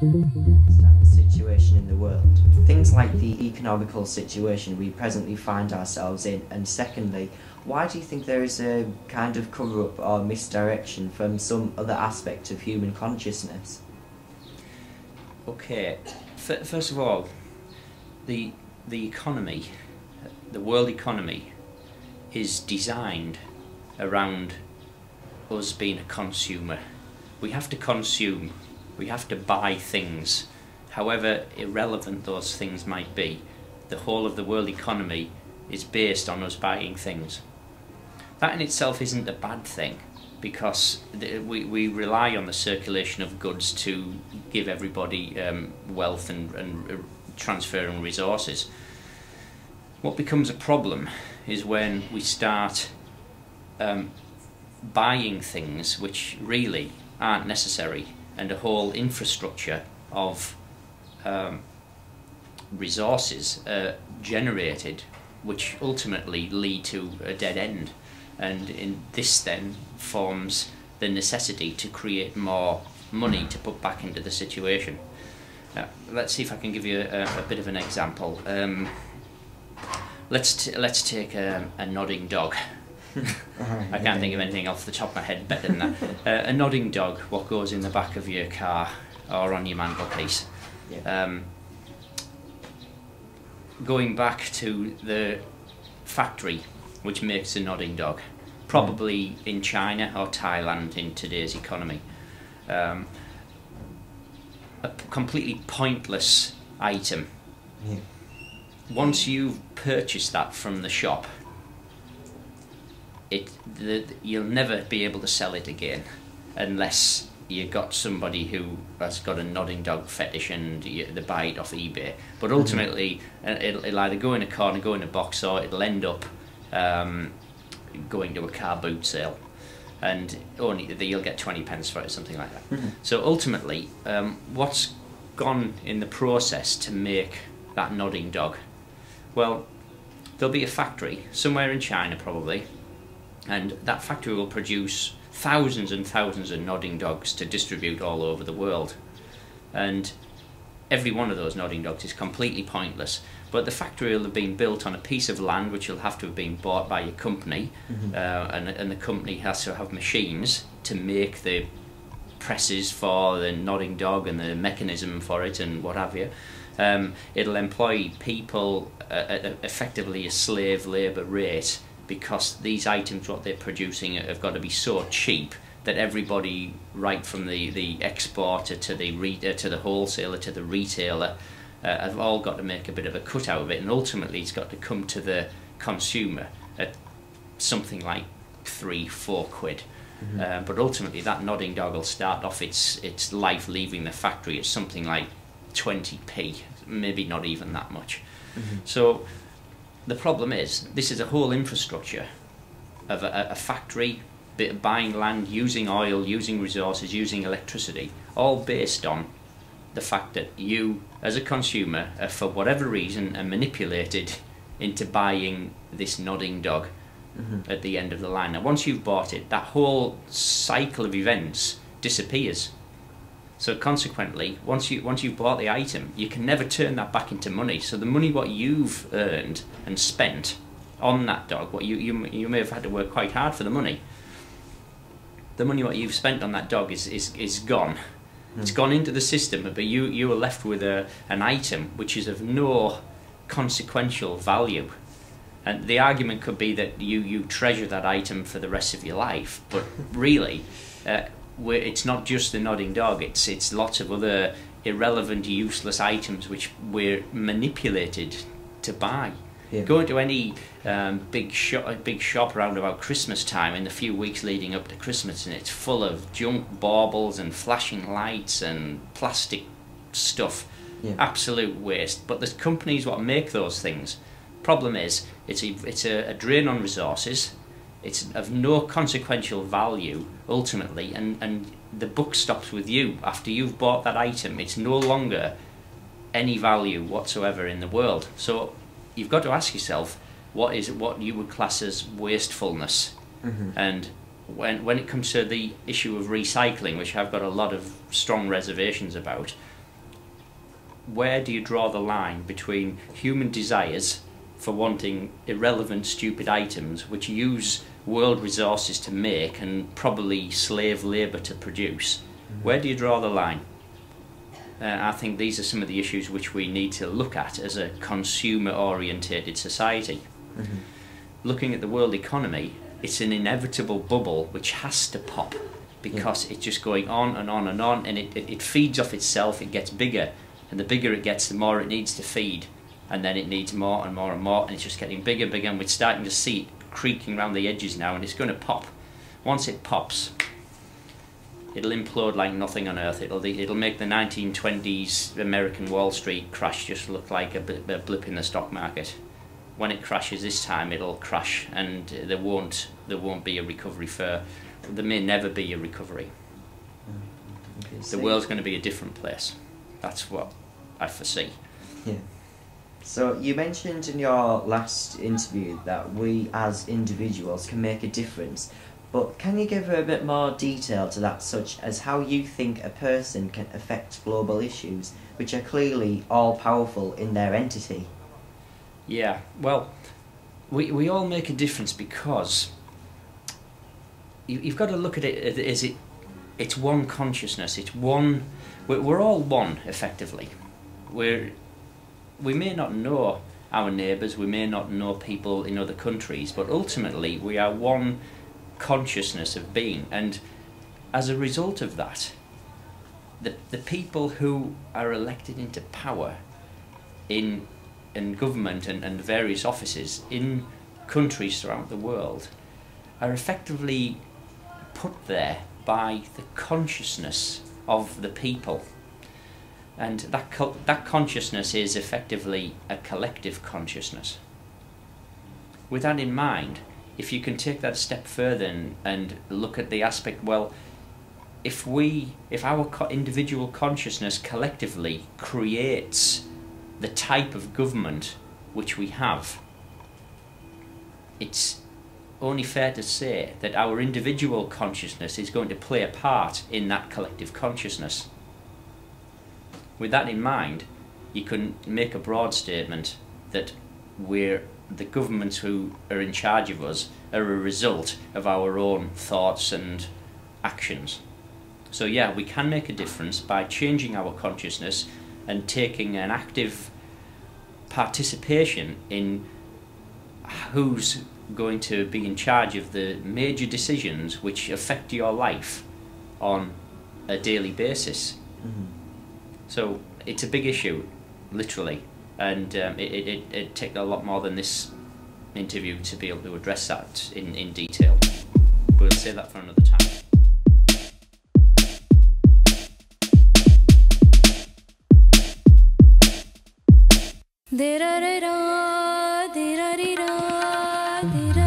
Understand the situation in the world. Things like the economical situation we presently find ourselves in, and secondly, why do you think there is a kind of cover-up or misdirection from some other aspect of human consciousness? Okay, first of all, the economy, the world economy, is designed around us being a consumer. We have to consume, we have to buy things, however irrelevant those things might be. The whole of the world economy is based on us buying things. That in itself isn't a bad thing, because we rely on the circulation of goods to give everybody wealth and transferring resources. What becomes a problem is when we start buying things which really aren't necessary, and a whole infrastructure of resources generated which ultimately lead to a dead end. And this then forms the necessity to create more money to put back into the situation. Let's see if I can give you a bit of an example. Let's take a nodding dog. I can't think of anything off the top of my head better than that. A nodding dog, what goes in the back of your car or on your mantelpiece. Yeah. Going back to the factory which makes a nodding dog, probably in China or Thailand in today's economy. A completely pointless item. Yeah. Once you've purchased that from the shop, you'll never be able to sell it again unless you got somebody who has got a nodding dog fetish and they buy it off eBay. But ultimately, it'll either go in a corner, go in a box, or it'll end up going to a car boot sale, and only you'll get 20 pence for it, something like that. So ultimately, what's gone in the process to make that nodding dog? Well, there'll be a factory somewhere in China probably, and that factory will produce thousands and thousands of nodding dogs to distribute all over the world, and every one of those nodding dogs is completely pointless. But the factory will have been built on a piece of land which will have to have been bought by a company, and the company has to have machines to make the presses for the nodding dog and the mechanism for it and what have you. It'll employ people at effectively a slave labour rate, because these items, what they're producing, have got to be so cheap that everybody, right from the exporter to the wholesaler to the retailer, have all got to make a bit of a cut out of it, and ultimately it's got to come to the consumer at something like 3-4 quid. But ultimately that nodding dog will start off its life leaving the factory at something like 20p, maybe not even that much. So the problem is, this is a whole infrastructure of a factory, buying land, using oil, using resources, using electricity, all based on the fact that you, as a consumer, for whatever reason, are manipulated into buying this nodding dog at the end of the line. Now, once you've bought it, that whole cycle of events disappears. So consequently, once you've bought the item, you can never turn that back into money. So the money what you've earned and spent on that dog, what you may have had to work quite hard for the money. The money what you've spent on that dog is gone. It's gone into the system, but you are left with an item which is of no consequential value. And the argument could be that you treasure that item for the rest of your life, but really, it's not just the nodding dog. It's lots of other irrelevant, useless items which we're manipulated to buy. Yeah. Go into any big shop around about Christmas time, in the few weeks leading up to Christmas, and it's full of junk baubles and flashing lights and plastic stuff. Yeah. Absolute waste. But there's companies what make those things. Problem is, it's a drain on resources. It's of no consequential value ultimately, and the buck stops with you after you've bought that item. It's no longer any value whatsoever in the world. So you've got to ask yourself, what you would class as wastefulness? And when it comes to the issue of recycling, which I've got a lot of strong reservations about, where do you draw the line between human desires for wanting irrelevant, stupid items which use world resources to make and probably slave labour to produce? Where do you draw the line? I think these are some of the issues which we need to look at as a consumer-orientated society. Looking at the world economy, it's an inevitable bubble which has to pop, because it's just going on and on and on, and it feeds off itself. It gets bigger, and the bigger it gets, the more it needs to feed, and then it needs more and more and more, and it's just getting bigger and bigger, and we're starting to see it creaking around the edges now, and it's going to pop. Once it pops, it'll implode like nothing on earth. It'll make the 1920s American Wall Street crash just look like a blip in the stock market. When it crashes this time, it'll crash, and there won't be a recovery there may never be a recovery. The world's going to be a different place. That's what I foresee. Yeah. So you mentioned in your last interview that we as individuals can make a difference, but can you give a bit more detail to that, such as how you think a person can affect global issues, which are clearly all-powerful in their entity? Yeah, well, we all make a difference because you've got to look at it as it's one consciousness. We're all one, effectively. We may not know our neighbours, we may not know people in other countries, but ultimately we are one consciousness of being, and as a result of that, the people who are elected into power in government and various offices in countries throughout the world are effectively put there by the consciousness of the people, and that consciousness is effectively a collective consciousness. With that in mind, if you can take that a step further and look at the aspect, well, if our individual consciousness collectively creates the type of government which we have, it's only fair to say that our individual consciousness is going to play a part in that collective consciousness. With that in mind, you can make a broad statement that the governments who are in charge of us are a result of our own thoughts and actions. So yeah, we can make a difference by changing our consciousness and taking an active participation in who's going to be in charge of the major decisions which affect your life on a daily basis. So it's a big issue, literally, and it took a lot more than this interview to be able to address that in detail. We'll save that for another time. Dira-dira, dira-dira, dira.